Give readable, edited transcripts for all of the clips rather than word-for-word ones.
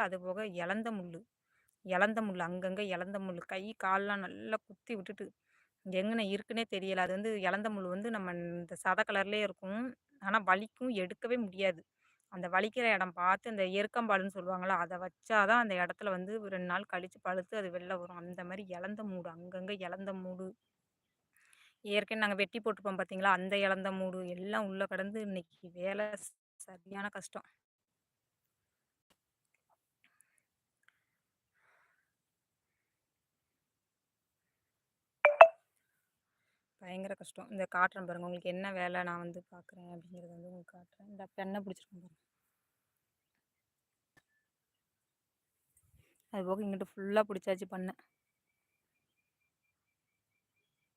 அதுபோக எலந்த முள்ளு அங்கங்க எலந்த முள்ளு. கை, கால்லாம் நல்லா குத்தி விட்டுட்டு, எங்கன இருக்குன்னே தெரியல. அது வந்து எலந்த முள்ளு வந்து நம்ம இந்த கலர்லயே இருக்கும். ஆனா வலிக்கும், எடுக்கவே முடியாது. அந்த வலிக்கிற இடம் பார்த்து அந்த எருக்கம்பாலுன்னு சொல்லுவாங்கல்ல, அத வச்சா தான் அந்த இடத்துல வந்து 2 நாள் கழிச்சு பழுத்து அது வெளில வரும். அந்த மாரி எலந்த மூடு, அங்கங்க எலந்த மூடு. ஏற்கனவே நாங்க வெட்டி போட்டுருப்போம் பார்த்தீங்களா, அந்த எலந்த மூடு எல்லாம் உள்ள கிடந்து இன்னைக்கு வேல சரியான கஷ்டம். பயங்கர கஷ்டம். இந்த காட்டுறேன் பாருங்க. உங்களுக்கு என்ன வேலை நான் வந்து பார்க்குறேன் அப்படிங்கிறத வந்து உங்களுக்கு காட்டுறேன். இந்த பெண்ணை பிடிச்சிருக்கேன் பாருங்க. அதுபோக இங்கிட்டு ஃபுல்லா புடிச்சாச்சு பண்ண.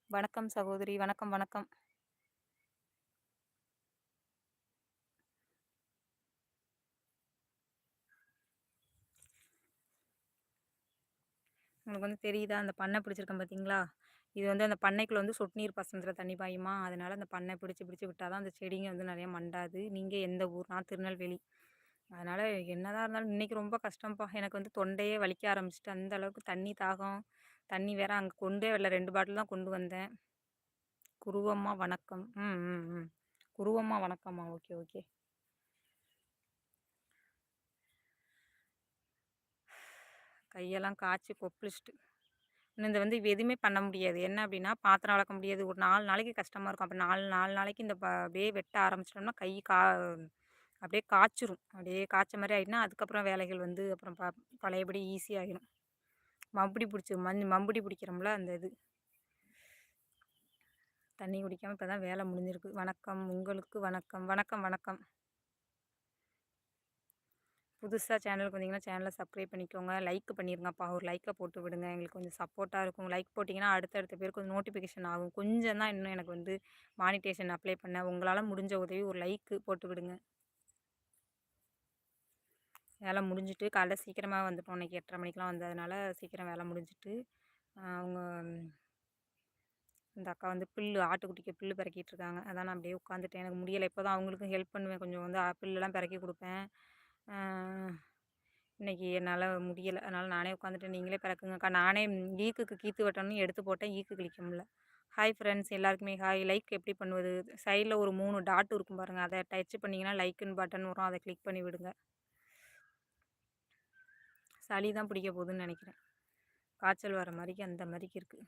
வணக்கம் சகோதரி. வணக்கம், வணக்கம். உங்களுக்கு வந்து தெரியுதா? அந்த பண்ணை பிடிச்சிருக்கேன் பார்த்தீங்களா? இது வந்து அந்த பண்ணைக்குள்ள வந்து சொட்டு நீர் பாசனத்தில தண்ணி பாயுமா, அதனால அந்த பண்ணை பிடிச்சு பிடிச்சு விட்டா தான் அந்த செடிங்க வந்து நெறைய மண்டாது. நீங்க எந்த ஊர்? நான் திருநெல்வேலி. அதனால என்னதான் இருந்தாலும் இன்னைக்கு ரொம்ப கஷ்டம்ப்பா. எனக்கு வந்து தொண்டையே வலிக்க ஆரம்பிச்சுட்டு, அந்த அளவுக்கு தண்ணி தாகம். தண்ணி வேற அங்க கொண்டே வரல. 2 பாட்டில் தான் கொண்டு வந்தேன். குருவம்மா வணக்கம். ம், ம், ம். குருவம்மா வணக்கம்மா. Okay, okay. கையெல்லாம் காய்ச்சி கொப்பளிச்சுட்டு. இன்னும் இந்த வந்து எதுவுமே பண்ண முடியாது. என்ன அப்படின்னா, பாத்திரம் வெளக்க முடியாது. ஒரு 4 நாளைக்கு கஷ்டமா இருக்கும். அப்ப 4 4 நாளைக்கு இந்த அப்படியே வெட்ட ஆரம்பிச்சிட்டோம்னா, கை அப்படியே காய்ச்சிரும். அப்படியே காய்ச்ச மாரி ஆயிட்டுனா, அதுக்கப்புறம் வேலைகள் வந்து அப்புறம் பழையபடி ஈஸியாயிரும். மம்புடி பிடிச்சிரும். மம்புடி பிடிக்கிறோம்ல அந்த இது. தண்ணி குடிக்காம இப்ப தான் வேலை முடிஞ்சிருக்கு. வணக்கம். உங்களுக்கு வணக்கம். வணக்கம், வணக்கம். புதுசா சேனலுக்கு வந்தீங்கன்னா, சேனல சப்ஸ்கிரைப் பண்ணிக்கோங்க. லைக் பண்ணிருங்கப்பா. ஒரு லைக்க போட்டு விடுங்க. எங்களுக்கு கொஞ்சம் சப்போர்ட்டா இருக்கும். லைக் போட்டிங்கன்னா, அடுத்தடுத்த பேருக்கு கொஞ்சம் நோட்டிஃபிகேஷன் ஆகும். கொஞ்சம் தான் இன்னும் எனக்கு வந்து மானிட்டேஷன் அப்ளை பண்ண. உங்களால முடிஞ்ச உதவி ஒரு லைக் போட்டு விடுங்க. வேலை முடிஞ்சுட்டு காலைல சீக்கிரமா வந்துட்டோம். இன்னைக்கு 8:30 மணிக்கெலாம் வந்ததுனால, சீக்கிரம் வேலை முடிஞ்சுட்டு, அவங்க இந்த அக்கா வந்து ஆட்டுக்குட்டிக்கு புல்லு பெறக்கிட்டு இருக்காங்க. அதான் நான் அப்படியே உட்காந்துட்டேன். எனக்கு முடியலை. இப்போ தான் அவங்களுக்கும் ஹெல்ப் பண்ணுவேன். கொஞ்சம் வந்து புல்லெல்லாம் பெறக்கி குடுப்பேன். அ இன்னைக்கு என்னால முடியல. அதனால நானே உட்காந்துட்டேன். நீங்களே பெறக்குங்கக்கா. நானே ஈக்குக்கு கீத்து வெட்டணும்னு எடுத்து போட்டேன். ஈக்கு கிளிக்க முடியல. ஹாய் ஃப்ரெண்ட்ஸ் எல்லாருக்குமே ஹாய். லைக் எப்படி பண்ணுவது? சைடில் ஒரு 3 டாட் இருக்கும் பாருங்க. அதை டச் பண்ணிங்கன்னா லைக்குன்னு பட்டன் வரும். அதை கிளிக் பண்ணி விடுங்க. சளி தான் பிடிக்க போகுதுன்னு நினைக்கிறேன். காய்ச்சல் வர மாதிரிக்கு அந்த மாதிரிக்கு இருக்குது.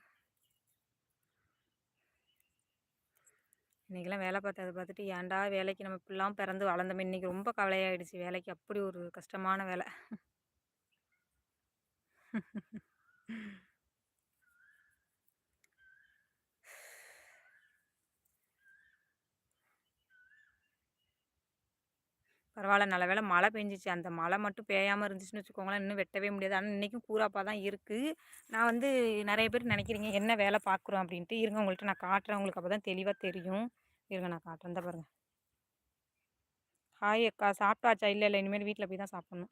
இன்றைக்கெல்லாம் வேலை பார்த்தத பார்த்துட்டு ஏன்டா வேலைக்கு நம்ம இப்படிலாம் பிறந்து வளர்ந்தோமே. இன்றைக்கி ரொம்ப கவலையாயிடுச்சு. வேலைக்கு அப்படி ஒரு கஷ்டமான வேலை. பரவாயில்ல நல்ல வேளை மழை பெஞ்சிச்சு. அந்த மழை மட்டும் பெய்யாம இருந்துச்சுன்னு வச்சுக்கோங்களேன், இன்னும் வெட்டவே முடியாது. ஆனா இன்றைக்கும் கூராப்பா தான் இருக்குது. நான் வந்து நெறைய பேர் நினைக்கிறீங்க என்ன வேலை பார்க்குறோம் அப்படின்ட்டு. இருங்க உங்கள்ட்ட நான் காட்டுறேன். உங்களுக்கு அப்போ தான் தெளிவா தெரியும். இருங்க நான் காட்டுறேன். இந்தா பாருங்க. ஹாய் அக்கா சாப்பிட்டாச்சா? இல்ல, இல்ல. இனிமேல் வீட்ல போய் தான் சாப்பிடணும்.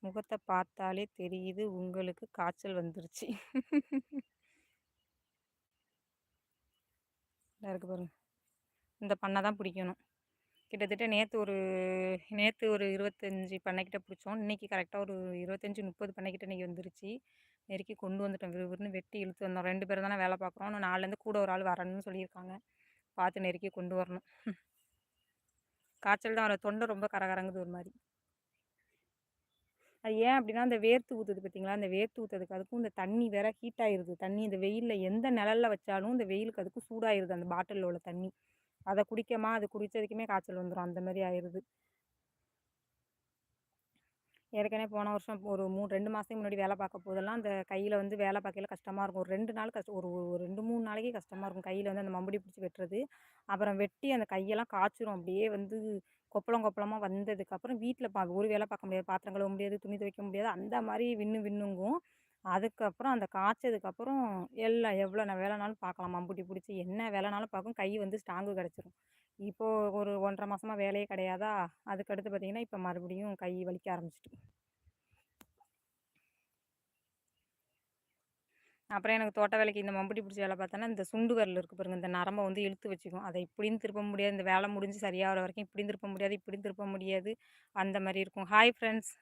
முகத்த பார்த்தாலே தெரியுது உங்களுக்கு காய்ச்சல் வந்துருச்சு. இதா இருக்கு பாருங்க. இந்த பண்ணை தான் பிடிக்கணும். கிட்டத்தட்ட நேத்து ஒரு 25 பண்ணைக்கிட்ட பிடிச்சோம். இன்னைக்கு கரெக்டாக ஒரு 25, 30 பண்ணைக்கிட்ட இன்னைக்கு வந்துருச்சு. நெருக்கி கொண்டு வந்துட்டோம். விறுவிறுன்னு வெட்டி இழுத்து வந்தோம். 2 பேர் தானே வேலை பார்க்குறோம். இன்னும் நாளைலேருந்து கூட ஒரு ஆள் வரணும்னு சொல்லியிருக்காங்க. பார்த்து நெருக்கி கொண்டு வரணும். காய்ச்சல் தான் வரும். தொண்டை ரொம்ப கரகரங்குது ஒரு மாரி. அது ஏன் அப்படின்னா, அந்த வேர்த்து ஊத்துது பார்த்தீங்களா? அந்த வேர்த்து ஊத்துறதுக்கு அதுக்கும் இந்த தண்ணி வேற ஹீட் ஆயிருது. தண்ணி இந்த வெயில்ல எந்த நிழல்ல வச்சாலும் இந்த வெயிலுக்கு அதுக்கும் சூடாயிருது அந்த பாட்டில்ல உள்ள தண்ணி. அத குடிக்கமா, அது குடிச்சதுக்குமே காய்ச்சல் வந்துரும். அந்த மாரி ஆயிருது. ஏற்கனவே போன வருஷம் ஒரு 2 மாசத்துக்கு முன்னாடி வேலை பார்க்க போதெல்லாம், அந்த கையில வந்து வேலை பார்க்கையில கஷ்டமா இருக்கும். ஒரு 2 நாள் கஷ்டம். ஒரு 2, 3 நாளைக்கு கஷ்டமா இருக்கும். கையில வந்து அந்த மம்புடி பிடிச்சு வெட்டுறது. அப்புறம் வெட்டி அந்த கையெல்லாம் காய்ச்சிரும். அப்படியே வந்து கொப்பளம் கொப்பளமா வந்ததுக்கப்புறம் வீட்ல ஒரு வேலை பார்க்க முடியாது. பாத்திரம் கழுவ முடியாது, துணி துவைக்க முடியாது. அந்த மாரி வின்னுங்கும். அதுக்கப்புறம் அந்த காய்ச்சதுக்கப்புறம் எல்லாம் எவ்வளோ வேலைனாலும் பார்க்கலாம். மம்புட்டி பிடிச்சி என்ன வேலைனாலும் பார்க்கும். கை வந்து ஸ்ட்ராங்கு கிடச்சிரும். இப்போ ஒரு 1 1/2 மாசமா வேலையே கிடையாதா? அதுக்கடுத்து பார்த்தீங்கன்னா, இப்போ மறுபடியும் கை வலிக்க ஆரம்பிச்சுட்டு. அப்புறம் எனக்கு தோட்ட வேலைக்கு இந்த மம்புட்டி பிடிச்சி வேலை பார்த்தோன்னா, இந்த சுண்டு விரல் இருக்கு பாருங்க, இந்த நரம்ப வந்து இழுத்து வச்சுக்கும். அதை இப்படின்னு திருப்ப முடியாது. இந்த வேலை முடிஞ்சு சரியாகிற வரைக்கும் இப்படியும் திருப்ப முடியாது, இப்படியும் திருப்ப முடியாது. அந்த மாரி இருக்கும். Hi friends.